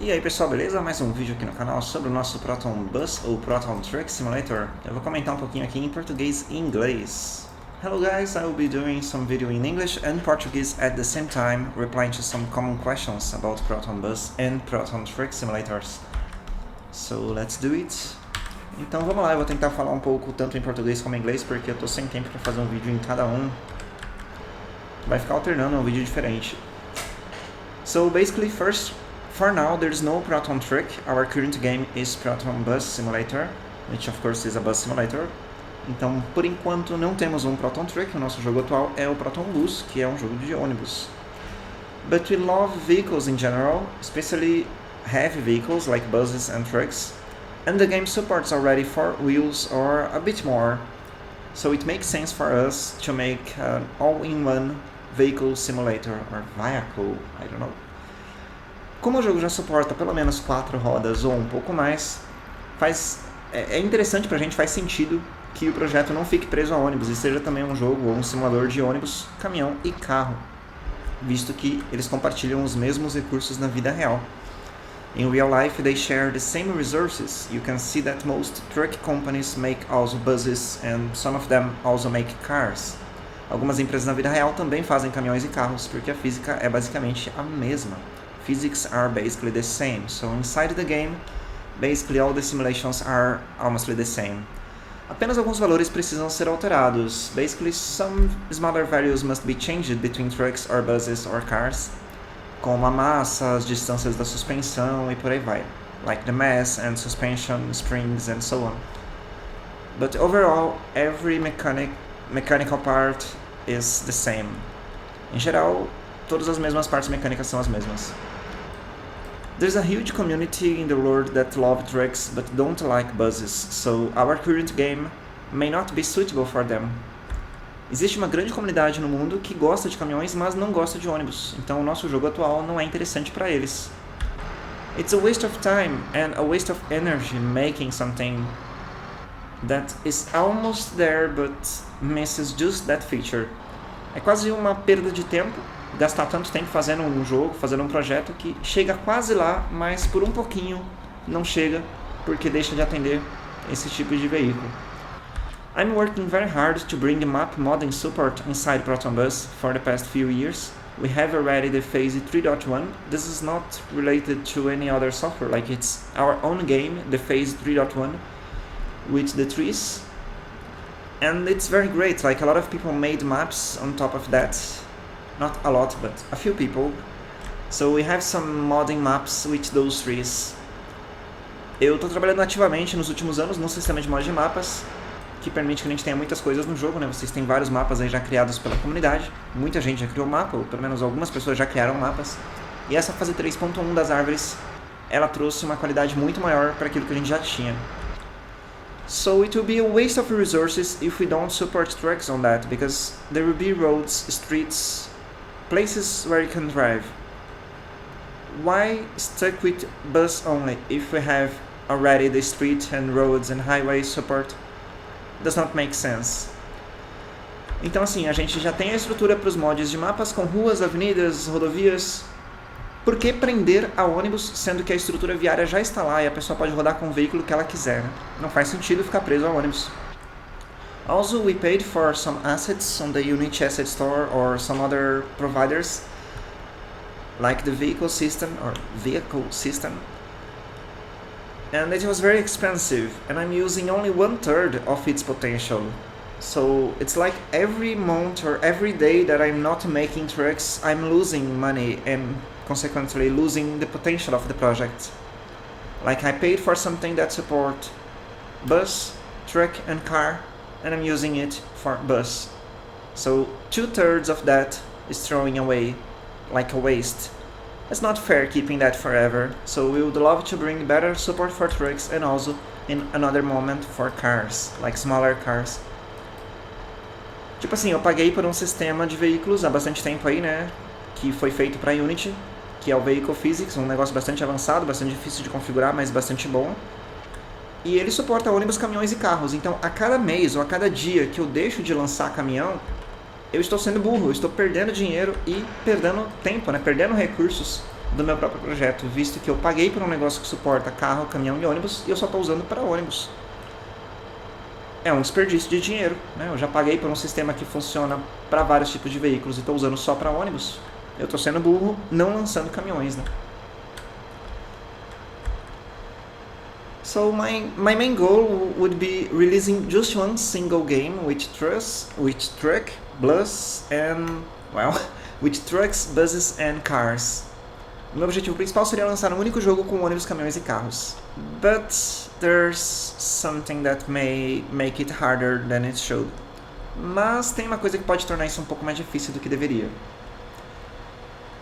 E aí pessoal, beleza? Mais um vídeo aqui no canal sobre o nosso Proton Bus ou Proton Truck Simulator. Eu vou comentar um pouquinho aqui em português e inglês. Hello guys, I will be doing some video in English and Portuguese at the same time, replying to some common questions about Proton Bus and Proton Truck Simulators. So let's do it! Então vamos lá, eu vou tentar falar um pouco tanto em português como em inglês, porque eu tô sem tempo para fazer um vídeo em cada um. Vai ficar alternando um vídeo diferente. So basically first, for now, there's no Proton Truck. Our current game is Proton Bus Simulator, which of course is a bus simulator. Então, por enquanto, não temos um Proton Truck. O nosso jogo atual é o Proton Bus, que é um jogo de ônibus. But we love vehicles in general, especially heavy vehicles like buses and trucks. And the game supports already 4 wheels or a bit more. So it makes sense for us to make an all-in-one vehicle simulator, or vehicle, I don't know. Como o jogo já suporta pelo menos 4 rodas ou um pouco mais, é interessante pra gente, faz sentido que o projeto não fique preso a ônibus e seja também um jogo ou um simulador de ônibus, caminhão e carro, visto que eles compartilham os mesmos recursos na vida real. In real life, they share the same resources. You can see that most truck companies make also buses and some of them also make cars. Algumas empresas na vida real também fazem caminhões e carros, porque a física é basicamente a mesma. Physics are basically the same, so inside the game, basically all the simulations are almost the same. Apenas alguns valores precisam ser alterados. Basically, some smaller values must be changed between trucks or buses or cars, como a massa, as distâncias da suspensão e por aí vai, like the mass and suspension, springs and so on. But overall, every mechanical part is the same. Em geral, todas as mesmas partes mecânicas são as mesmas. There's a huge community in the world that love trucks but don't like buses, so our current game may not be suitable for them. Existe uma grande comunidade no mundo que gosta de caminhões, mas não gosta de ônibus, então o nosso jogo atual não é interessante para eles. It's a waste of time and a waste of energy making something that is almost there but misses just that feature. É quase uma perda de tempo gastar tanto tempo fazendo um jogo, fazendo um projeto que chega quase lá, mas por um pouquinho não chega porque deixa de atender esse tipo de veículo. I'm working very hard to bring map modding support inside Proton Bus for the past few years. We have already the phase 3.1. This is not related to any other software, like it's our own game, the phase 3.1 with the trees. And it's very great, like a lot of people made maps on top of that. Not a lot, but a few people. So we have some modding maps with those trees. Eu estou trabalhando ativamente nos últimos anos num sistema de mod de mapas que permite que a gente tenha muitas coisas no jogo, né? Vocês têm vários mapas aí já criados pela comunidade. Muita gente já criou mapa, ou pelo menos algumas pessoas já criaram mapas. E essa fase 3.1 das árvores, ela trouxe uma qualidade muito maior para aquilo que a gente já tinha. So it will be a waste of resources if we don't support trucks on that, because there will be roads, streets, places where you can drive. Why stuck with bus only if we have already the street and roads and highway support? Does not make sense. Então assim, a gente já tem a estrutura para os mods de mapas com ruas, avenidas, rodovias. Por que prender a ônibus, sendo que a estrutura viária já está lá e a pessoa pode rodar com o veículo que ela quiser, né? Não faz sentido ficar preso ao ônibus. Also, we paid for some assets on the Unity Asset Store or some other providers, like the vehicle system, and it was very expensive, and I'm using only 1/3 of its potential. So it's like every month or every day that I'm not making trucks, I'm losing money and consequently losing the potential of the project. Like I paid for something that support bus, truck and car, and I'm using it for bus. So 2/3 of that is throwing away like a waste. It's not fair keeping that forever, so we would love to bring better support for trucks and also in another moment for cars, like smaller cars. Tipo assim, eu paguei por um sistema de veículos há bastante tempo aí, né, que foi feito para Unity, que é o Vehicle Physics, um negócio bastante avançado, bastante difícil de configurar, mas bastante bom. E ele suporta ônibus, caminhões e carros, então a cada mês ou a cada dia que eu deixo de lançar caminhão, eu estou sendo burro, eu estou perdendo dinheiro e perdendo tempo, né? Perdendo recursos do meu próprio projeto, visto que eu paguei por um negócio que suporta carro, caminhão e ônibus e eu só estou usando para ônibus. É um desperdício de dinheiro, né? Eu já paguei por um sistema que funciona para vários tipos de veículos e estou usando só para ônibus. Eu estou sendo burro, não lançando caminhões, né? So my main goal would be releasing just one single game with truck, bus and, well, with trucks, buses and cars. O meu objetivo principal seria lançar um único jogo com ônibus, caminhões e carros. But there's something that may make it harder than it should. Mas tem uma coisa que pode tornar isso um pouco mais difícil do que deveria.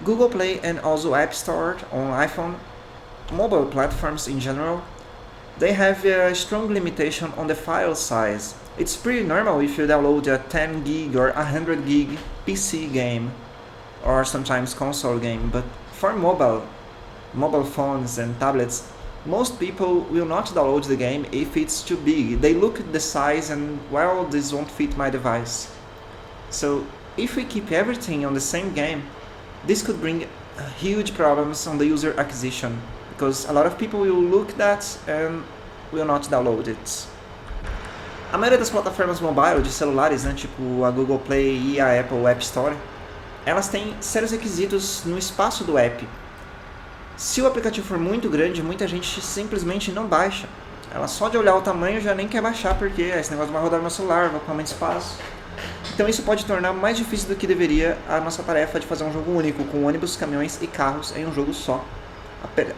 Google Play and also App Store on iPhone, mobile platforms in general, they have a strong limitation on the file size. It's pretty normal if you download a 10 gig or 100 gig PC game, or sometimes console game, but for mobile phones and tablets, most people will not download the game if it's too big. They look at the size and, well, this won't fit my device. So if we keep everything on the same game, this could bring huge problems on the user acquisition, because a lot of people will look at that and will not download it. A maioria das plataformas mobile de celulares, né, tipo a Google Play e a Apple App Store, elas têm sérios requisitos no espaço do app. Se o aplicativo for muito grande, muita gente simplesmente não baixa. Ela só de olhar o tamanho já nem quer baixar, porque esse negócio vai rodar no meu celular, vai ocupar muito espaço. Então isso pode tornar mais difícil do que deveria a nossa tarefa de fazer um jogo único, com ônibus, caminhões e carros em um jogo só.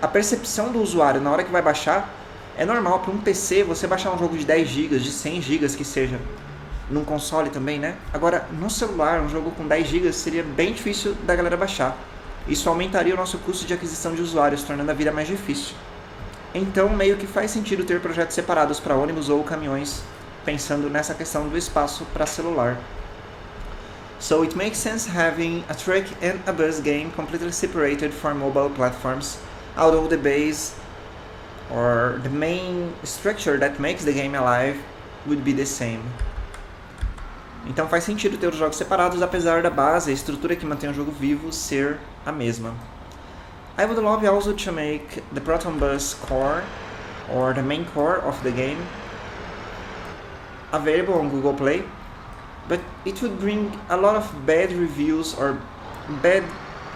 A percepção do usuário na hora que vai baixar é normal. Para um PC, você baixar um jogo de 10 GB, de 100 GB que seja, num console também, né? Agora, no celular, um jogo com 10 GB seria bem difícil da galera baixar. Isso aumentaria o nosso custo de aquisição de usuários, tornando a vida mais difícil. Então, meio que faz sentido ter projetos separados para ônibus ou caminhões, pensando nessa questão do espaço para celular. So it makes sense having a truck and a bus game completely separated for mobile platforms, although the base or the main structure that makes the game alive would be the same. Então faz sentido ter os jogos separados, apesar da base, a estrutura que mantém o jogo vivo ser a mesma. I would love also to make the Proton bus core, or the main core of the game, available on Google Play, but it would bring a lot of bad reviews or bad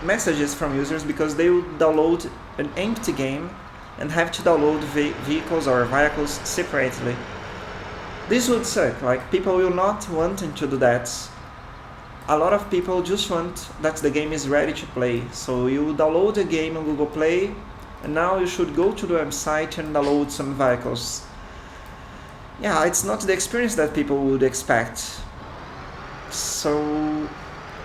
messages from users because they would download an empty game and have to download vehicles or vehicles separately. This would suck, like people will not want to do that. A lot of people just want that the game is ready to play. So you download the game on Google Play and now you should go to the website and download some vehicles. Yeah, it's not the experience that people would expect. So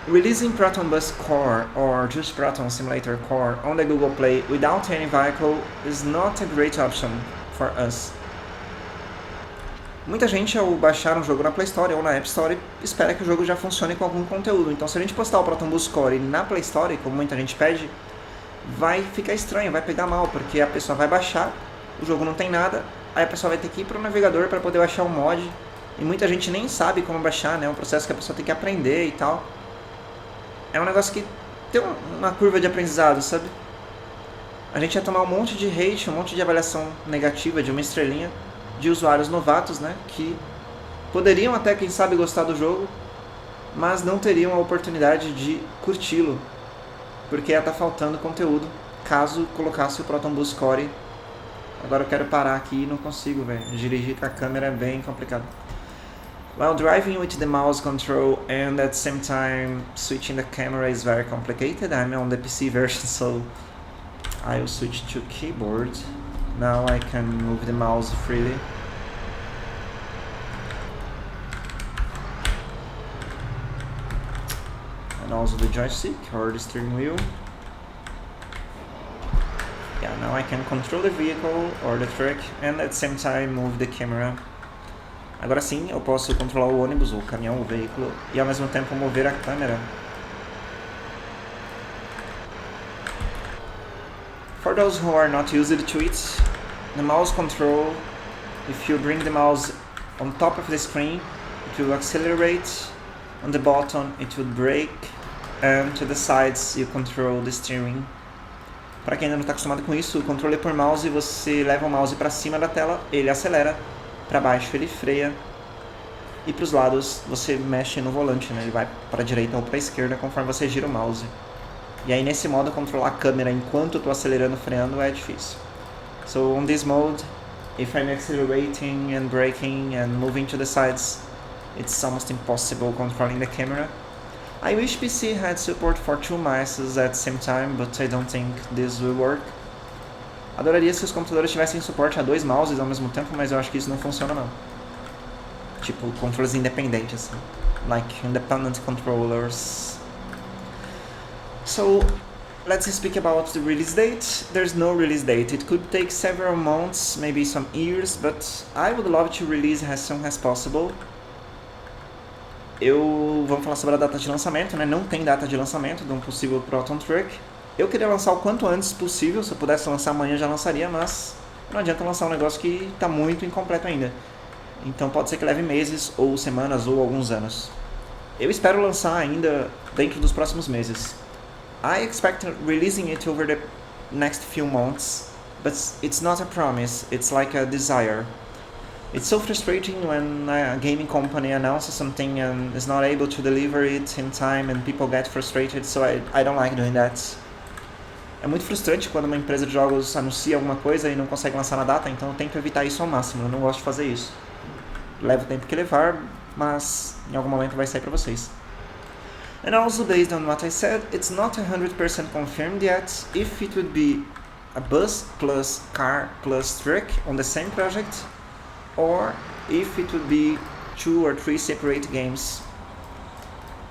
releasing Proton Bus Core or just Proton Simulator Core on the Google Play without any vehicle is not a great option for us. Muita gente, ao baixar um jogo na Play Store ou na App Store, espera que o jogo já funcione com algum conteúdo. Então, se a gente postar o Proton Bus Core na Play Store, como muita gente pede, vai ficar estranho, vai pegar mal, porque a pessoa vai baixar, o jogo não tem nada, aí a pessoa vai ter que ir para o navegador para poder baixar o mod, e muita gente nem sabe como baixar, né? É um processo que a pessoa tem que aprender e tal. É um negócio que tem uma curva de aprendizado, sabe? A gente ia tomar um monte de hate, um monte de avaliação negativa de uma estrelinha de usuários novatos, né, que poderiam até, quem sabe, gostar do jogo, mas não teriam a oportunidade de curti-lo, porque ia estar faltando conteúdo, caso colocasse o Proton Bus Core. Agora eu quero parar aqui e não consigo, velho. Dirigir com a câmera é bem complicado. While driving with the mouse control and at the same time switching the camera is very complicated. I'm on the PC version, so I'll switch to keyboard. Now I can move the mouse freely. And also the joystick or the steering wheel. Yeah, now I can control the vehicle or the truck and at the same time move the camera. Agora sim, eu posso controlar o ônibus, o caminhão, o veículo e ao mesmo tempo mover a câmera. For those who are not used to it, the mouse control, if you bring the mouse on top of the screen, it will accelerate, on the bottom it will brake, and to the sides you control the steering. Para quem ainda não está acostumado com isso, o controle por mouse, você leva o mouse para cima da tela, ele acelera, para baixo ele freia, e para os lados você mexe no volante, né? Ele vai para a direita ou para a esquerda conforme você gira o mouse. E aí nesse modo controlar a câmera enquanto eu estou acelerando e freando é difícil. So on this mode, if I'm accelerating and braking and moving to the sides, it's almost impossible controlling the camera. I wish PC had support for 2 mice at the same time, but I don't think this will work. Adoraria se os computadores tivessem suporte a 2 mouses ao mesmo tempo, mas eu acho que isso não funciona não. Tipo, controles independentes, assim. Like independent controllers. So, let's speak about the release date. There's no release date. It could take several months, maybe some years, but I would love to release as soon as possible. Vamos falar sobre a data de lançamento, né? Não tem data de lançamento de um possível Proton Truck. Eu queria lançar o quanto antes possível, se eu pudesse lançar amanhã já lançaria, mas não adianta lançar um negócio que está muito incompleto ainda. Então pode ser que leve meses, ou semanas, ou alguns anos. Eu espero lançar ainda dentro dos próximos meses. I expect releasing it over the next few months, but it's not a promise, it's like a desire. It's so frustrating when a gaming company announces something and is not able to deliver it in time and people get frustrated, so I don't like doing that. É muito frustrante quando uma empresa de jogos anuncia alguma coisa e não consegue lançar na data, então eu tento evitar isso ao máximo, eu não gosto de fazer isso. Leva o tempo que levar, mas em algum momento vai sair pra vocês. And also based on what I said, it's not 100% confirmed yet if it would be a bus plus car plus truck on the same project, or if it would be 2 or 3 separate games.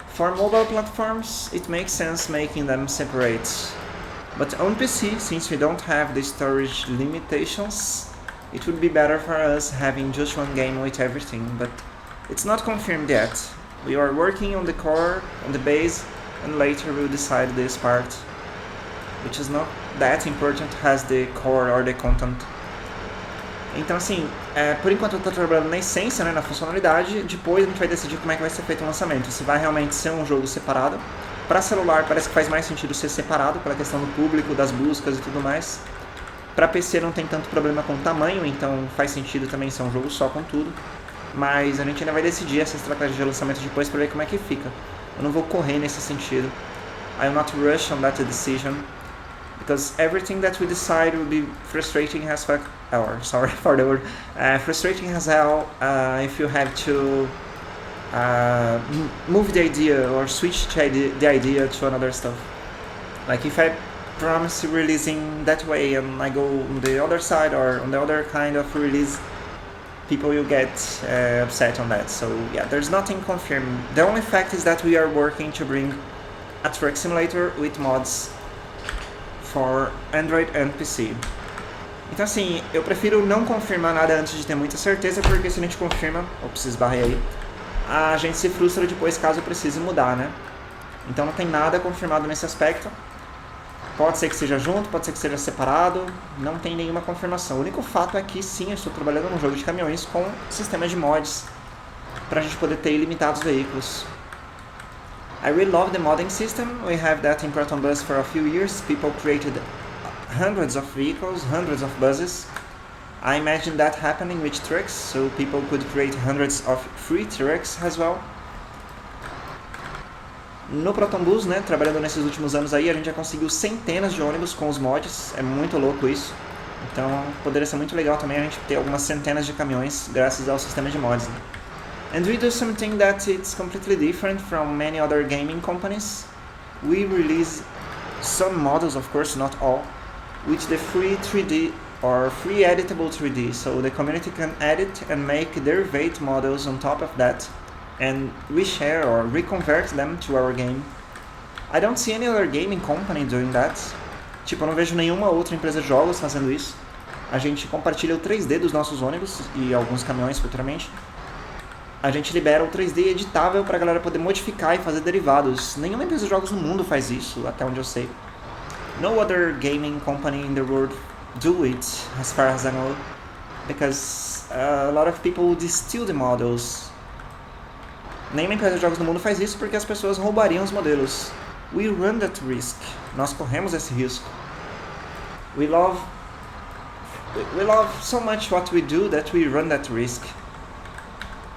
For mobile platforms, it makes sense making them separate. But on PC, since we don't have the storage limitations, it would be better for us having just one game with everything, but it's not confirmed yet. We are working on the core, on the base, and later we'll decide this part, which is not that important as the core or the content. Então assim, por enquanto eu estou trabalhando na essência, né, na funcionalidade, depois a gente vai decidir como é que vai ser feito o lançamento, se vai realmente ser um jogo separado. Para celular parece que faz mais sentido ser separado, pela questão do público, das buscas e tudo mais. Para PC não tem tanto problema com o tamanho, então faz sentido também ser um jogo só com tudo. Mas a gente ainda vai decidir essa estratégia de lançamento depois para ver como é que fica. Eu não vou correr nesse sentido. I will not rush on that decision, because everything that we decide will be frustrating as fuck. Sorry for the word. Frustrating as hell if you have to move the idea or switch the idea to another stuff. Like if I promise releasing that way and I go on the other side or on the other kind of release, people will get upset on that. So yeah, there's nothing confirmed. The only fact is that we are working to bring a truck simulator with mods for Android and PC. Então assim, eu prefiro não confirmar nada antes de ter muita certeza, porque se a gente confirma, ops, esbarrei aí, a gente se frustra depois caso precise mudar, né? Então não tem nada confirmado nesse aspecto. Pode ser que seja junto, pode ser que seja separado, não tem nenhuma confirmação. O único fato é que sim, eu estou trabalhando num jogo de caminhões com sistema de mods para a gente poder ter ilimitados veículos. I really love the modding system. We have that in Proton Bus for a few years. People created hundreds of vehicles, hundreds of buses. I imagine that happening with trucks, so people could create hundreds of free trucks as well. No Proton Bus, né, trabalhando nesses últimos anos aí, a gente já conseguiu centenas de ônibus com os mods, é muito louco isso. Então poderia ser muito legal também a gente ter algumas centenas de caminhões graças ao sistema de mods, né? And we do something that it's completely different from many other gaming companies. We release some models, of course, not all, with the free 3D or free editable 3D, so the community can edit and make derivate models on top of that, and reshare or reconvert them to our game. I don't see any other gaming company doing that. Tipo, eu não vejo nenhuma outra empresa de jogos fazendo isso. A gente compartilha o 3D dos nossos ônibus e alguns caminhões futuramente. A gente libera o 3D editável para a galera poder modificar e fazer derivados. Nenhuma empresa de jogos no mundo faz isso, até onde eu sei. No other gaming company in the world do it, as far as I know, because a lot of people distill the models. Nenhuma empresa de jogos no mundo faz isso porque as pessoas roubariam os modelos. We run that risk. Nós corremos esse risco. we love so much what we do that we run that risk.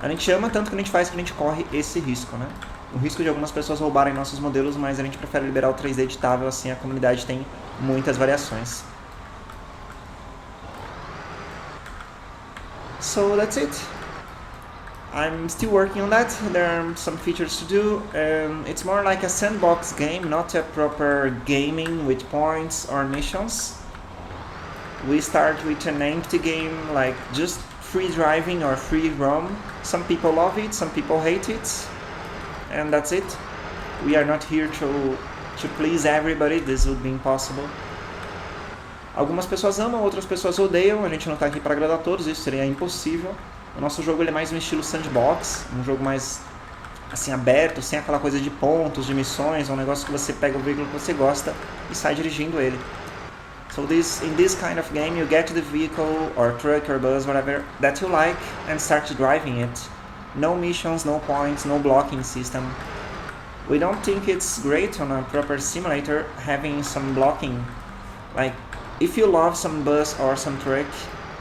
A gente ama tanto que a gente faz que a gente corre esse risco, né? O risco de algumas pessoas roubarem nossos modelos, mas a gente prefere liberar o 3D editável, assim a comunidade tem muitas variações. So that's it. I'm still working on that. There are some features to do. It's more like a sandbox game, not a proper gaming with points or missions. We start with an empty game, like just free driving or free roam. Some people love it, some people hate it, and that's it. We are not here to please everybody, this would be impossible. Algumas pessoas amam, outras pessoas odeiam, a gente não está aqui para agradar a todos, isso seria impossível. O nosso jogo ele é mais um estilo sandbox, um jogo mais assim aberto, sem aquela coisa de pontos, de missões, um negócio que você pega o veículo que você gosta e sai dirigindo ele. So in this kind of game you get the vehicle or truck or bus, whatever that you like and start driving it. No missions, no points, no blocking system. We don't think it's great on a proper simulator having some blocking. Like if you love some bus or some truck,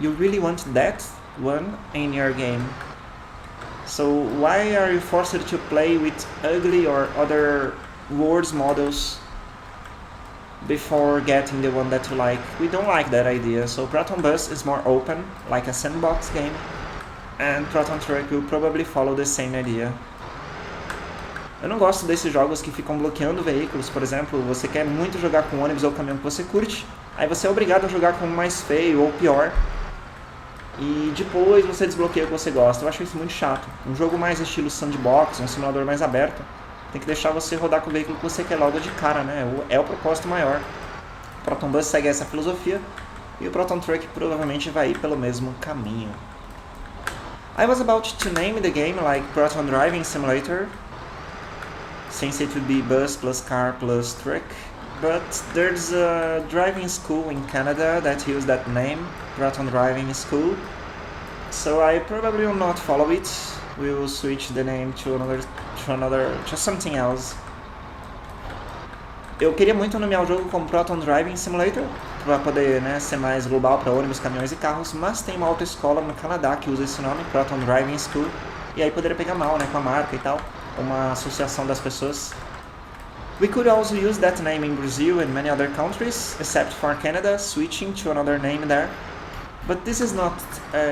you really want that one in your game. So why are you forced to play with ugly or other words models before getting the one that you like? We don't like that idea. So Proton Bus is more open, like a sandbox game, and Proton Truck will probably follow the same idea. Eu não gosto desses jogos que ficam bloqueando veículos. Por exemplo, você quer muito jogar com ônibus ou caminhão que você curte, aí você é obrigado a jogar com o mais feio ou pior, e depois você desbloqueia o que você gosta. Eu acho isso muito chato. Um jogo mais estilo sandbox, um simulador mais aberto, tem que deixar você rodar com o veículo que você quer logo de cara, né? É o propósito maior. O Proton Bus segue essa filosofia e o Proton Truck provavelmente vai ir pelo mesmo caminho. I was about to name the game like Proton Driving Simulator, since it would be bus plus car plus truck, but there's a driving school in Canada that used that name, Proton Driving School, so I probably will not follow it. We will switch the name to something else. Eu queria muito nomear o jogo como Proton Driving Simulator, para poder, né, ser mais global para ônibus, caminhões e carros, mas tem uma autoescola no Canadá que usa esse nome, Proton Driving School, e aí poderia pegar mal, né, com a marca e tal, uma associação das pessoas. We could also use that name in Brazil and many other countries, except for Canada, switching to another name there. But this is not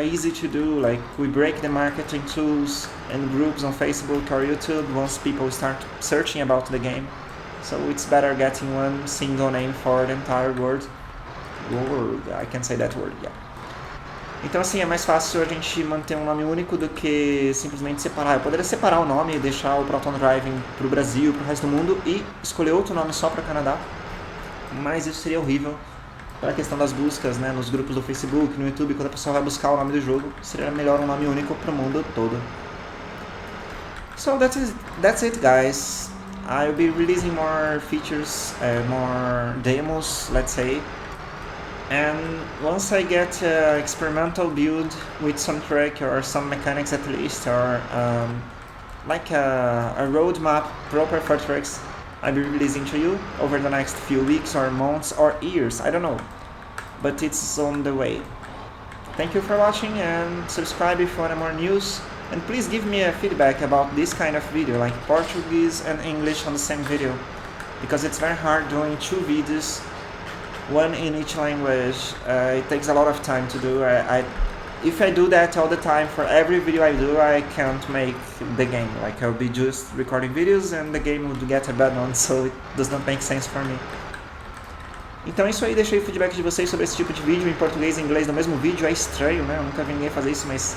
easy to do, like we break the marketing tools and groups on Facebook or YouTube once people start searching about the game. So it's better getting one single name for the entire world. I can say that word, yeah. Então assim, é mais fácil a gente manter um nome único do que simplesmente separar. Eu poderia separar o nome e deixar o Proton Driving pro Brasil, pro resto do mundo e escolher outro nome só para o Canadá, mas isso seria horrível para a questão das buscas, né, nos grupos do Facebook, no YouTube, quando a pessoa vai buscar o nome do jogo, seria melhor um nome único para o mundo todo. So that's it guys. I'll be releasing more features, more demos, let's say. And once I get an experimental build with some track or some mechanics at least, or like a roadmap proper for tracks, I'll be releasing to you over the next few weeks or months or years, I don't know. But it's on the way. Thank you for watching and subscribe if you want more news. And please give me a feedback about this kind of video, like Portuguese and English on the same video. Because it's very hard doing two videos, one in each language. It takes a lot of time to do. If I do that all the time for every video I do, I can't make the game. Like I'll be just recording videos and the game would get a bad one, so it does not make sense for me. Então é isso aí, deixei o feedback de vocês sobre esse tipo de vídeo em português e inglês no mesmo vídeo. É estranho, né? Eu nunca vi ninguém fazer isso, mas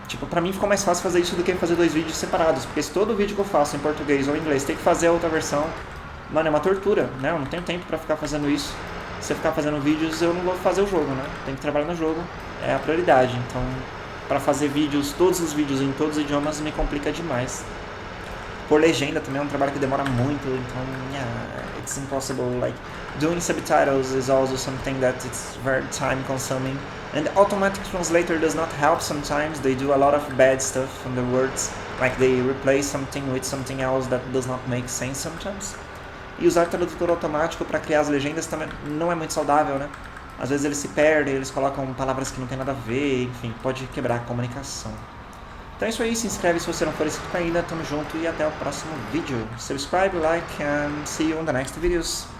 tipo, pra mim ficou mais fácil fazer isso do que fazer dois vídeos separados, porque se todo vídeo que eu faço em português ou em inglês tem que fazer a outra versão, mano, é uma tortura, né? Eu não tenho tempo pra ficar fazendo isso. Se eu ficar fazendo vídeos, eu não vou fazer o jogo, né? Tem que trabalhar no jogo, é a prioridade. Então, pra fazer vídeos, todos os vídeos em todos os idiomas, me complica demais. Por legenda também é um trabalho que demora muito, então, yeah, it's impossible. Like, doing subtitles is also something that it's very time consuming. And automatic translator does not help sometimes. They do a lot of bad stuff on the words. Like they replace something with something else that does not make sense sometimes. E usar tradutor automático para criar as legendas também não é muito saudável, né? Às vezes eles se perdem, eles colocam palavras que não tem nada a ver, enfim, pode quebrar a comunicação. Então é isso aí, se inscreve se você não for inscrito ainda, tamo junto e até o próximo vídeo. Subscribe, like and see you on the next videos.